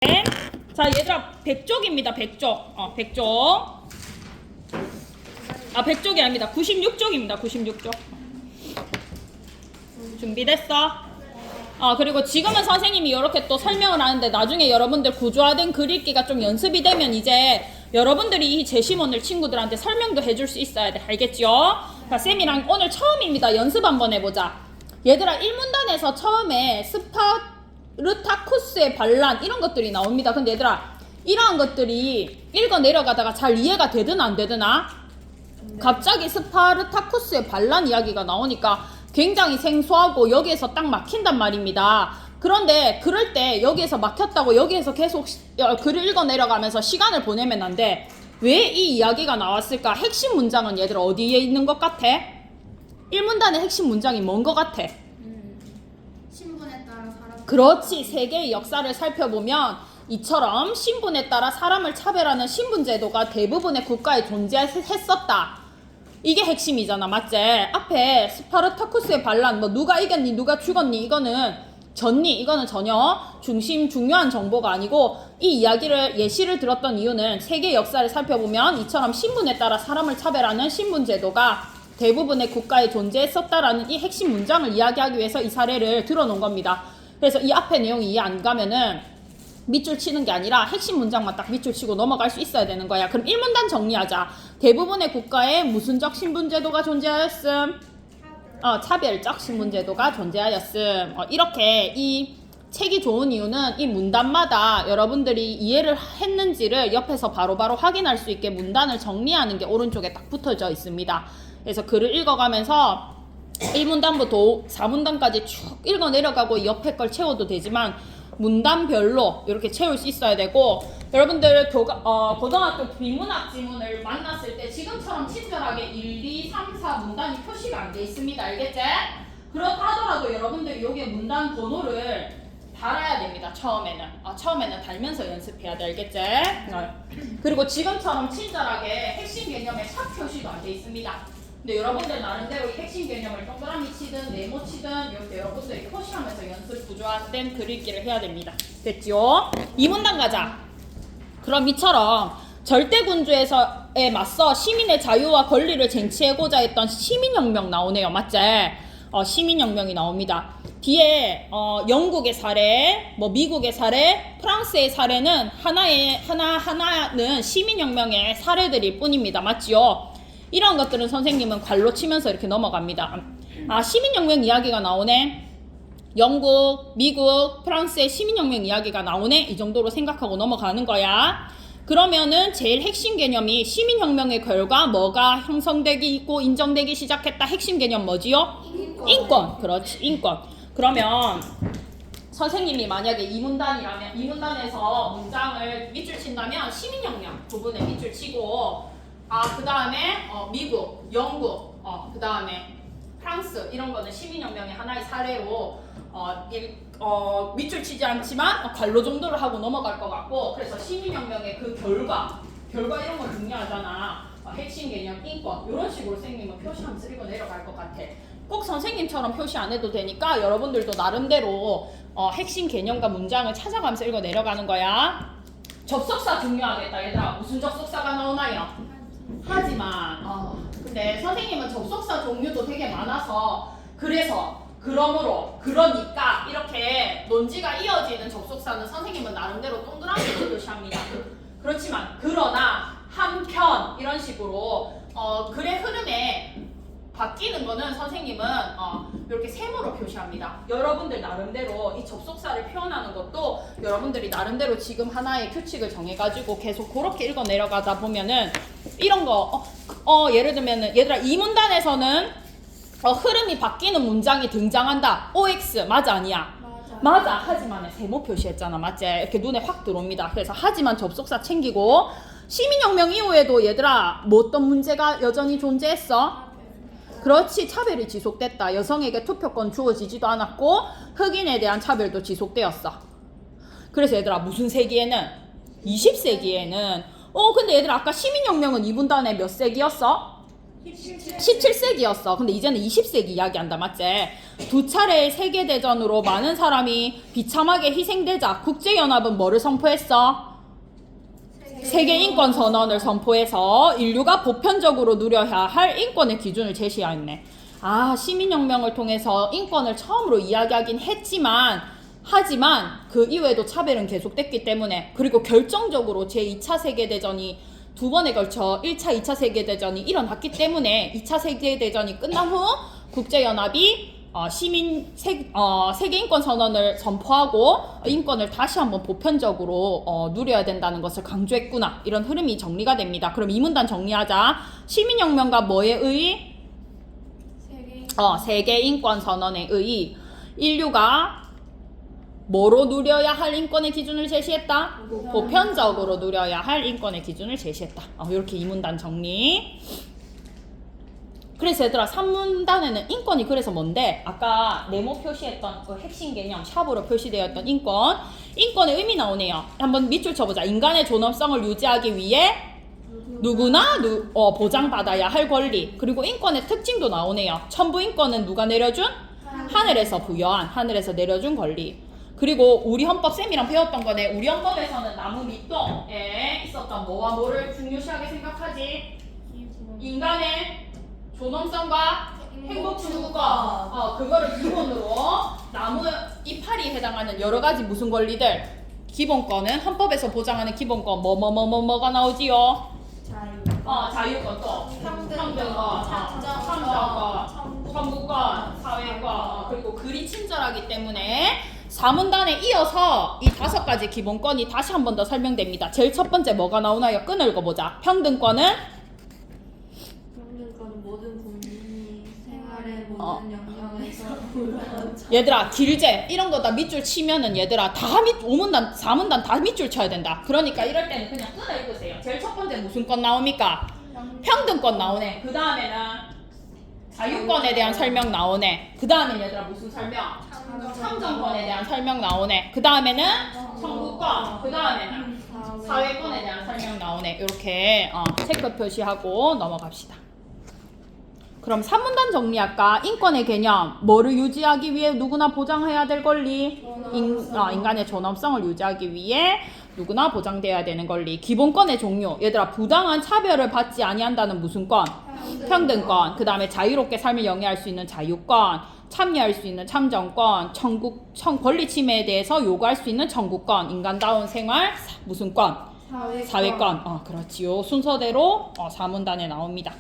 자, 얘들아, 100쪽입니다. 100쪽. 100쪽. 100쪽이 아닙니다. 96쪽입니다. 96쪽. 준비됐어? 그리고 지금은 선생님이 이렇게 또 설명을 하는데 나중에 여러분들 구조화된 글읽기가 좀 연습이 되면 이제 여러분들이 이 제시문을 친구들한테 설명도 해줄 수 있어야 돼. 알겠죠? 자, 쌤이랑 오늘 처음입니다. 연습 한번 해보자. 얘들아, 1문단에서 처음에 스파르타쿠스의 반란 이런 것들이 나옵니다. 근데 얘들아, 이러한 것들이 읽어 내려가다가 잘 이해가 되든 안 되드나? 갑자기 스파르타쿠스의 반란 이야기가 나오니까 굉장히 생소하고 여기에서 딱 막힌단 말입니다. 그런데 그럴 때 여기에서 막혔다고 여기에서 계속 글을 읽어 내려가면서 시간을 보내면 안 돼. 왜 이 이야기가 나왔을까? 핵심 문장은 얘들 어디에 있는 것 같아? 1문단의 핵심 문장이 뭔 것 같아? 신분에 따라 사람. 그렇지. 세계의 역사를 살펴보면 이처럼 신분에 따라 사람을 차별하는 신분제도가 대부분의 국가에 존재했었다. 이게 핵심이잖아. 맞지? 앞에 스파르타쿠스의 반란, 뭐 누가 이겼니 누가 죽었니 이거는 졌니 이거는 전혀 중요한 정보가 아니고, 이 이야기를 예시를 들었던 이유는 세계 역사를 살펴보면 이처럼 신분에 따라 사람을 차별하는 신분제도가 대부분의 국가에 존재했었다라는 이 핵심 문장을 이야기하기 위해서 이 사례를 들어놓은 겁니다. 그래서 이 앞에 내용이 이해 안 가면은 밑줄 치는 게 아니라 핵심 문장만 딱 밑줄 치고 넘어갈 수 있어야 되는 거야. 그럼 1문단 정리하자. 대부분의 국가에 무슨적 신분제도가 존재하였음? 차별적 신분제도가 존재하였음. 이렇게 이 책이 좋은 이유는 이 문단마다 여러분들이 이해를 했는지를 옆에서 바로바로 확인할 수 있게 문단을 정리하는 게 오른쪽에 딱 붙어져 있습니다. 그래서 글을 읽어가면서 1문단부터 4문단까지 쭉 읽어 내려가고 옆에 걸 채워도 되지만 문단별로 이렇게 채울 수 있어야 되고, 여러분들 고등학교 비문학 지문을 만났을 때 지금처럼 친절하게 1, 2, 3, 4 문단이 표시가 안 돼 있습니다. 알겠지? 그렇다 하더라도 여러분들이 여기에 문단 번호를 달아야 됩니다. 처음에는 달면서 연습해야 돼. 알겠지? 그리고 지금처럼 친절하게 핵심 개념에 샵 표시도 안 돼 있습니다. 근데 여러분들 나름대로 이 핵심 개념을 동그라미 치든 네모 치든 이렇게 여러분들이 표시하면서 연습 구조화된 글읽기를 해야 됩니다. 됐죠? 2문단 가자. 그럼 이처럼 절대군주에 맞서 시민의 자유와 권리를 쟁취하고자 했던 시민혁명 나오네요. 맞지? 시민혁명이 나옵니다. 뒤에 영국의 사례, 미국의 사례, 프랑스의 사례는 하나는 시민혁명의 사례들일 뿐입니다. 맞지요? 이런 것들은 선생님은 괄로 치면서 이렇게 넘어갑니다. 시민혁명 이야기가 나오네. 영국, 미국, 프랑스의 시민혁명 이야기가 나오네. 이 정도로 생각하고 넘어가는 거야. 그러면은 제일 핵심 개념이 시민혁명의 결과 뭐가 형성되기 있고 인정되기 시작했다. 핵심 개념 뭐지요? 인권. 그렇지, 인권. 그러면 선생님이 만약에 2문단이라면 2문단에서 문장을 밑줄 친다면 시민혁명 부분에 밑줄 치고, 그 다음에 미국, 영국, 그 다음에 프랑스 이런 거는 시민혁명의 하나의 사례로 밑줄 치지 않지만 괄로 정도를 하고 넘어갈 것 같고, 그래서 시민혁명의 그 결과 이런 거 중요하잖아. 핵심 개념, 인권 이런 식으로 선생님은 표시하면서 읽어 내려갈 것 같아. 꼭 선생님처럼 표시 안 해도 되니까 여러분들도 나름대로 핵심 개념과 문장을 찾아가면서 읽어 내려가는 거야. 접속사 중요하겠다. 얘들아, 무슨 접속사가 나오나요? 하지만 근데 선생님은 접속사 종류도 되게 많아서 그러므로 그러니까 이렇게 논지가 이어지는 접속사는 선생님은 나름대로 동그라미로 표시합니다. 그렇지만 그러나 한편 이런 식으로 글의 흐름에 바뀌는 거는 선생님은 이렇게 세모로 표시합니다. 여러분들 나름대로 이 접속사를 표현하는 것도 여러분들이 나름대로 지금 하나의 규칙을 정해가지고 계속 그렇게 읽어 내려가다 보면은 이런 거 예를 들면은 얘들아 2문단에서는 흐름이 바뀌는 문장이 등장한다. OX 맞아 아니야? 맞아. 하지만에 세모 표시했잖아. 맞지? 이렇게 눈에 확 들어옵니다. 그래서 하지만 접속사 챙기고, 시민혁명 이후에도 얘들아 뭐 어떤 문제가 여전히 존재했어? 그렇지, 차별이 지속됐다. 여성에게 투표권 주어지지도 않았고 흑인에 대한 차별도 지속되었어. 그래서 얘들아 무슨 세기에는? 20세기에는 근데 얘들아 아까 시민혁명은 2분단에 몇 세기였어? 17세기였어. 근데 이제는 20세기 이야기한다. 맞지? 두 차례의 세계대전으로 많은 사람이 비참하게 희생되자 국제연합은 뭐를 선포했어? 세계인권선언을 선포해서 인류가 보편적으로 누려야 할 인권의 기준을 제시했네. 아, 시민혁명을 통해서 인권을 처음으로 이야기하긴 하지만 그 이후에도 차별은 계속됐기 때문에, 그리고 결정적으로 제2차 세계대전이 두 번에 걸쳐 1차, 2차 세계대전이 일어났기 때문에 2차 세계대전이 끝난 후 국제연합이 세계인권선언을 선포하고 인권을 다시 한번 보편적으로 누려야 된다는 것을 강조했구나. 이런 흐름이 정리가 됩니다. 그럼 이 문단 정리하자. 시민혁명과 뭐에 의의? 세계인권선언에 의의 인류가 뭐로 누려야 할 인권의 기준을 제시했다? 보편적으로 누려야 할 인권의 기준을 제시했다. 이렇게 이 문단 정리. 그래서 얘들아 3문단에는 인권이 그래서 뭔데? 아까 네모 표시했던 그 핵심 개념 샵으로 표시되어 있던 인권의 의미 나오네요. 한번 밑줄 쳐보자. 인간의 존엄성을 유지하기 위해 누구나 보장받아야 할 권리, 그리고 인권의 특징도 나오네요. 천부인권은 누가 내려준? 하늘에서 내려준 권리. 그리고 우리 헌법 쌤이랑 배웠던 거네. 우리 헌법에서는 나무 밑동에 있었던 뭐와 뭐를 중요시하게 생각하지? 인간의 존엄성과 행복 추구권. 그거를 기본으로 나무 이파리에 해당하는 여러 가지 무슨 권리들? 기본권은 헌법에서 보장하는 기본권 뭐가 나오지요? 자유권, 또 평등권, 참정권, 청구권, 사회권. 그리고 글이 친절하기 때문에 4문단에 이어서 이 5가지 기본권이 다시 한 번 더 설명됩니다. 제일 첫 번째 뭐가 나오나요? 끈을 읽어보자. 평등권은 모든 국민이 생활의 모든 영역에서 얘들아 길제 이런 거 다 밑줄 치면은 얘들아 다 5문단 4문단 다 밑줄 쳐야 된다. 그러니까 이럴 때는 그냥 끈을 읽으세요. 제일 첫 번째 무슨 권 나옵니까? 평등권 나오네. 그 다음에는 자유권에 대한 설명 나오네. 그 다음에 얘들아 무슨 설명? 참정권에 대한 설명 나오네. 그 다음에는 청구권, 그 다음에는 사회권에 대한 설명 나오네. 이렇게 체크 표시하고 넘어갑시다. 그럼 3문단 정리할까? 인권의 개념, 뭐를 유지하기 위해 누구나 보장해야 될 권리? 인간의 존엄성을 유지하기 위해 누구나 보장돼야 되는 권리. 기본권의 종류, 얘들아 부당한 차별을 받지 아니한다는 무슨 권? 평등권. 그 다음에 자유롭게 삶을 영위할 수 있는 자유권, 참여할 수 있는 참정권, 권리 침해에 대해서 요구할 수 있는 청구권, 인간다운 생활 무슨 권? 사회권. 그렇지요. 순서대로 4문단에 나옵니다.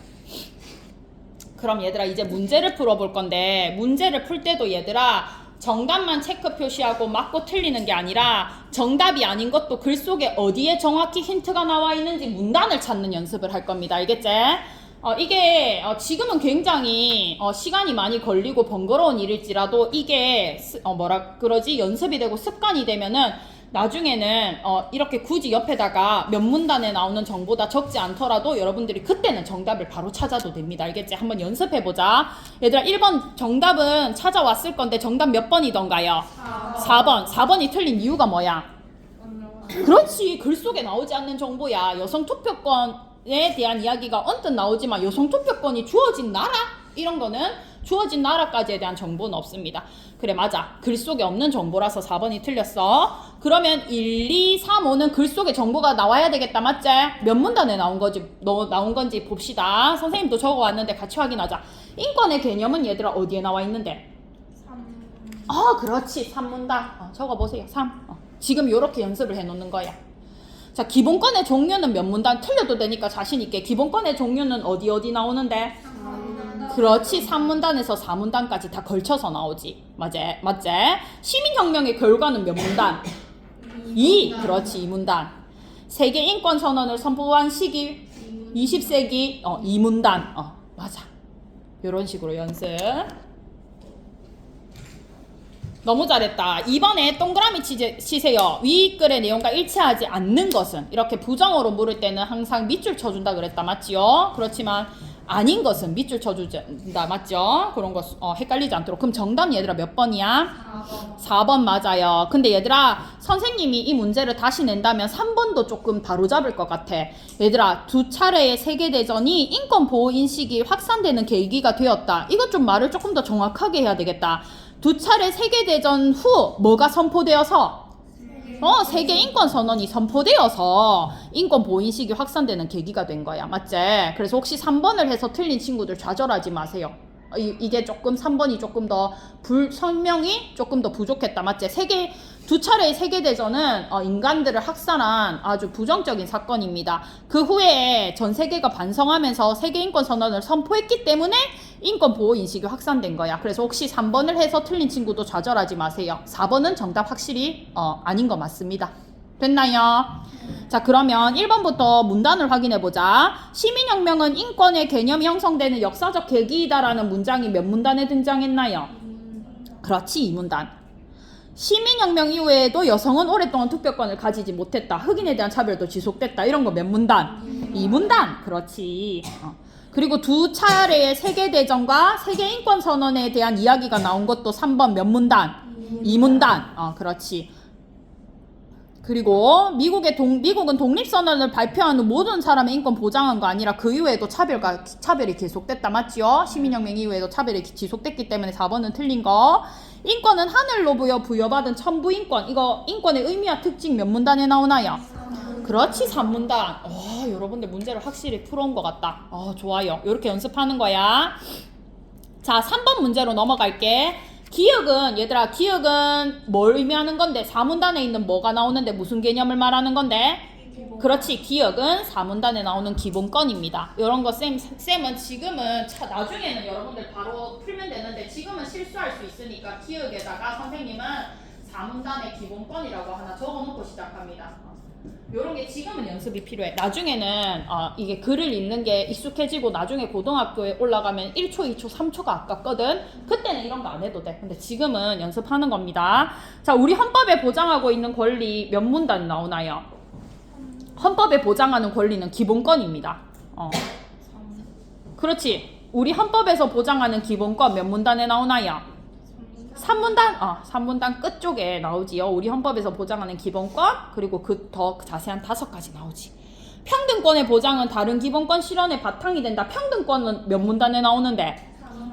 그럼 얘들아 이제 문제를 풀어볼 건데, 문제를 풀 때도 얘들아 정답만 체크 표시하고 맞고 틀리는 게 아니라 정답이 아닌 것도 글 속에 어디에 정확히 힌트가 나와 있는지 문단을 찾는 연습을 할 겁니다. 알겠지? 이게 지금은 굉장히 시간이 많이 걸리고 번거로운 일일지라도 이게 연습이 되고 습관이 되면은 나중에는 이렇게 굳이 옆에다가 몇 문단에 나오는 정보다 적지 않더라도 여러분들이 그때는 정답을 바로 찾아도 됩니다. 알겠지? 한번 연습해보자. 얘들아 1번 정답은 찾아왔을 건데 정답 몇 번이던가요? 4번. 4번이 틀린 이유가 뭐야? 그렇지. 글 속에 나오지 않는 정보야. 여성 투표권에 대한 이야기가 언뜻 나오지만 여성 투표권이 주어진 나라? 이런 거는 주어진 나라까지에 대한 정보는 없습니다. 그래 맞아. 글 속에 없는 정보라서 4번이 틀렸어. 그러면 1, 2, 3, 5는 글 속에 정보가 나와야 되겠다. 맞지? 몇 문단에 나온 건지 봅시다. 선생님도 적어왔는데 같이 확인하자. 인권의 개념은 얘들아 어디에 나와 있는데? 3. 그렇지. 3문단. 적어보세요. 3. 지금 이렇게 연습을 해놓는 거야. 자, 기본권의 종류는 몇 문단 틀려도 되니까 자신 있게. 기본권의 종류는 어디 나오는데? 그렇지. 3문단에서 4문단까지 다 걸쳐서 나오지. 맞지? 시민혁명의 결과는 몇 문단? 2. 그렇지. 2문단. 세계인권선언을 선포한 시기 20세기 2문단. 맞아. 요런 식으로 연습. 너무 잘했다. 이번에 동그라미 치세요. 위 글의 내용과 일치하지 않는 것은, 이렇게 부정어로 물을 때는 항상 밑줄 쳐준다 그랬다. 맞지요? 그렇지만 아닌 것은 밑줄 쳐주자. 맞죠? 그런 거 헷갈리지 않도록. 그럼 정답 얘들아 몇 번이야? 4번. 4번 맞아요. 근데 얘들아 선생님이 이 문제를 다시 낸다면 3번도 조금 바로잡을 것 같아. 얘들아 두 차례의 세계대전이 인권보호인식이 확산되는 계기가 되었다. 이것 좀 말을 조금 더 정확하게 해야 되겠다. 두 차례 세계대전 후 뭐가 선포되어서 세계 인권선언이 선포되어서 인권보호인식이 확산되는 계기가 된 거야. 맞지? 그래서 혹시 3번을 해서 틀린 친구들 좌절하지 마세요. 이게 조금 3번이 조금 더 설명이 조금 더 부족했다. 맞지? 두 차례의 세계대전은 인간들을 학살한 아주 부정적인 사건입니다. 그 후에 전 세계가 반성하면서 세계인권선언을 선포했기 때문에 인권보호인식이 확산된 거야. 그래서 혹시 3번을 해서 틀린 친구도 좌절하지 마세요. 4번은 정답 확실히 아닌 거 맞습니다. 됐나요? 자, 그러면 1번부터 문단을 확인해보자. 시민혁명은 인권의 개념이 형성되는 역사적 계기이다라는 문장이 몇 문단에 등장했나요? 그렇지, 2문단. 시민혁명 이후에도 여성은 오랫동안 투표권을 가지지 못했다. 흑인에 대한 차별도 지속됐다. 이런 거 몇 문단? 2문단. 그렇지. 그리고 두 차례의 세계대전과 세계인권선언에 대한 이야기가 나온 것도 3번 몇 문단? 2문단. 그렇지. 그리고 미국은 독립선언을 발표한 후 모든 사람의 인권 보장한 거 아니라 그 이후에도 차별이 계속됐다. 맞지요? 시민혁명 이후에도 차별이 지속됐기 때문에 4번은 틀린 거. 인권은 하늘로 부여받은 천부인권. 이거 인권의 의미와 특징 몇 문단에 나오나요? 그렇지, 3문단. 여러분들 문제를 확실히 풀어온 것 같다. 좋아요. 이렇게 연습하는 거야. 자, 3번 문제로 넘어갈게. 기억은 얘들아 기억은 뭘 의미하는 건데 4문단에 있는 뭐가 나오는데 무슨 개념을 말하는 건데? 그렇지, 기억은 4문단에 나오는 기본권입니다. 이런 거 쌤은 지금은 나중에는 여러분들 바로 풀면 되는데 지금은 실수할 수 있으니까 기억에다가 선생님은 4문단의 기본권이라고 하나 적어놓고 시작합니다. 요런 게 지금은 연습이 필요해. 나중에는 이게 글을 읽는 게 익숙해지고 나중에 고등학교에 올라가면 1초, 2초, 3초가 아깝거든. 그때는 이런 거 안 해도 돼. 근데 지금은 연습하는 겁니다. 자, 우리 헌법에 보장하고 있는 권리 몇 문단 나오나요? 헌법에 보장하는 권리는 기본권입니다. 그렇지. 우리 헌법에서 보장하는 기본권 몇 문단에 나오나요? 3문단? 3문단 끝쪽에 나오지요. 우리 헌법에서 보장하는 기본권, 그리고 그 더 자세한 5가지 나오지. 평등권의 보장은 다른 기본권 실현의 바탕이 된다. 평등권은 몇 문단에 나오는데?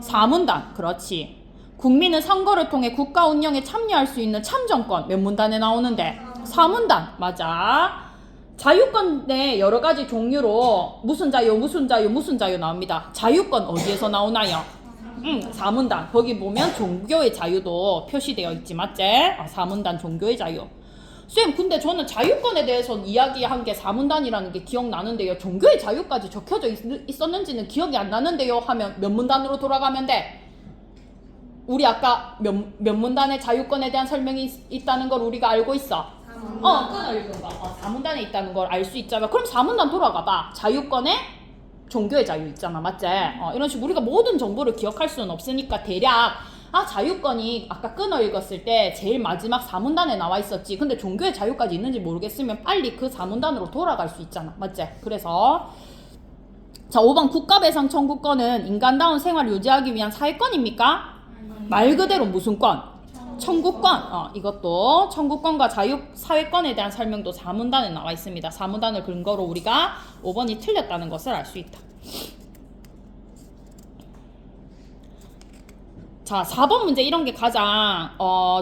4문단. 그렇지. 국민은 선거를 통해 국가 운영에 참여할 수 있는 참정권 몇 문단에 나오는데? 4문단. 맞아. 자유권의 여러 가지 종류로 무슨 자유 나옵니다. 자유권 어디에서 나오나요? 4문단. 거기 보면 종교의 자유도 표시되어 있지. 맞지? 4문단 종교의 자유. 쌤, 근데 저는 자유권에 대해서 이야기한 게 4문단이라는 게 기억나는데요. 종교의 자유까지 적혀져 있었는지는 기억이 안 나는데요. 하면 몇 문단으로 돌아가면 돼? 우리 아까 몇 문단의 자유권에 대한 설명이 있다는 걸 우리가 알고 있어. 끊어 읽은 거. 4문단에 있다는 걸 알 수 있잖아. 그럼 4문단 돌아가 봐. 자유권에 종교의 자유 있잖아. 맞지? 이런 식으로 우리가 모든 정보를 기억할 수는 없으니까 대략 자유권이 아까 끊어 읽었을 때 제일 마지막 4문단에 나와 있었지. 근데 종교의 자유까지 있는지 모르겠으면 빨리 그 4문단으로 돌아갈 수 있잖아. 맞지? 그래서 자, 5번 국가배상 청구권은 인간다운 생활을 유지하기 위한 사회권입니까? 말 그대로 무슨 권? 청구권. 이것도 청구권과 사회권에 대한 설명도 4문단에 나와 있습니다. 4문단을 근거로 우리가 5번이 틀렸다는 것을 알 수 있다. 자, 4번 문제 이런 게 가장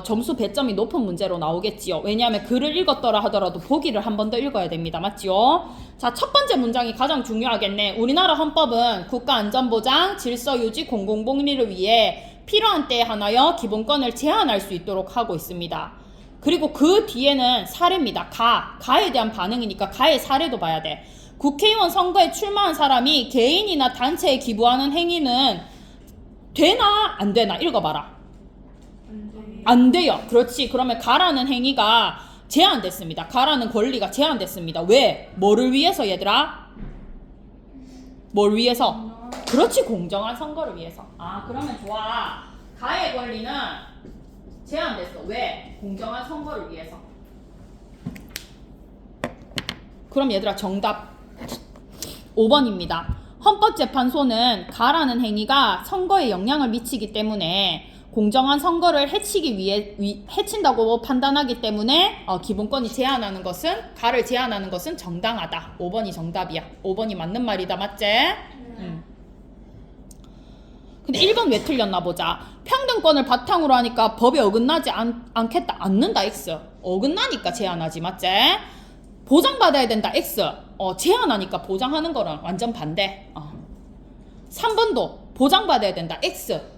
점수 배점이 높은 문제로 나오겠지요. 왜냐하면 글을 읽었더라 하더라도 보기를 한 번 더 읽어야 됩니다. 맞지요? 자, 첫 번째 문장이 가장 중요하겠네. 우리나라 헌법은 국가안전보장, 질서유지, 공공복리를 위해 필요한 때에 한하여 기본권을 제한할 수 있도록 하고 있습니다. 그리고 그 뒤에는 사례입니다. 가에 대한 반응이니까 가의 사례도 봐야 돼. 국회의원 선거에 출마한 사람이 개인이나 단체에 기부하는 행위는 되나 안 되나 읽어봐라. 안 돼요. 그렇지. 그러면 가라는 행위가 제한됐습니다. 가라는 권리가 제한됐습니다. 왜? 뭐를 위해서 얘들아? 뭘 위해서? 그렇지, 공정한 선거를 위해서. 그러면 좋아. 가의 권리는 제한됐어. 왜? 공정한 선거를 위해서. 그럼 얘들아 정답 5번입니다. 헌법재판소는 가라는 행위가 선거에 영향을 미치기 때문에 공정한 선거를 해친다고 판단하기 때문에 기본권이 제한하는 것은 가를 제한하는 것은 정당하다. 5번이 정답이야. 5번이 맞는 말이다. 맞지? 근데 1번 왜 틀렸나 보자. 평등권을 바탕으로 하니까 법에 어긋나지 않겠다. 않는다. X. 어긋나니까 제한하지. 맞지? 보장받아야 된다. X. 제한하니까 보장하는 거랑 완전 반대. 3번도 보장받아야 된다. X.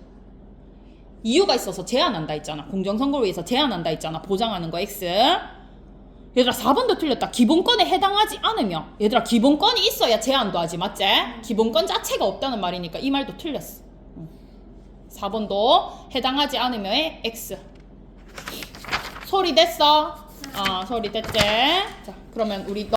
이유가 있어서 제한한다 했잖아. 공정선거를 위해서 제한한다 했잖아. 보장하는 거 X. 얘들아 4번도 틀렸다. 기본권에 해당하지 않으며. 얘들아 기본권이 있어야 제한도 하지. 맞지? 기본권 자체가 없다는 말이니까 이 말도 틀렸어. 4번도 해당하지 않으며의 X. 소리 됐어? 소리 됐지? 자, 그러면 우리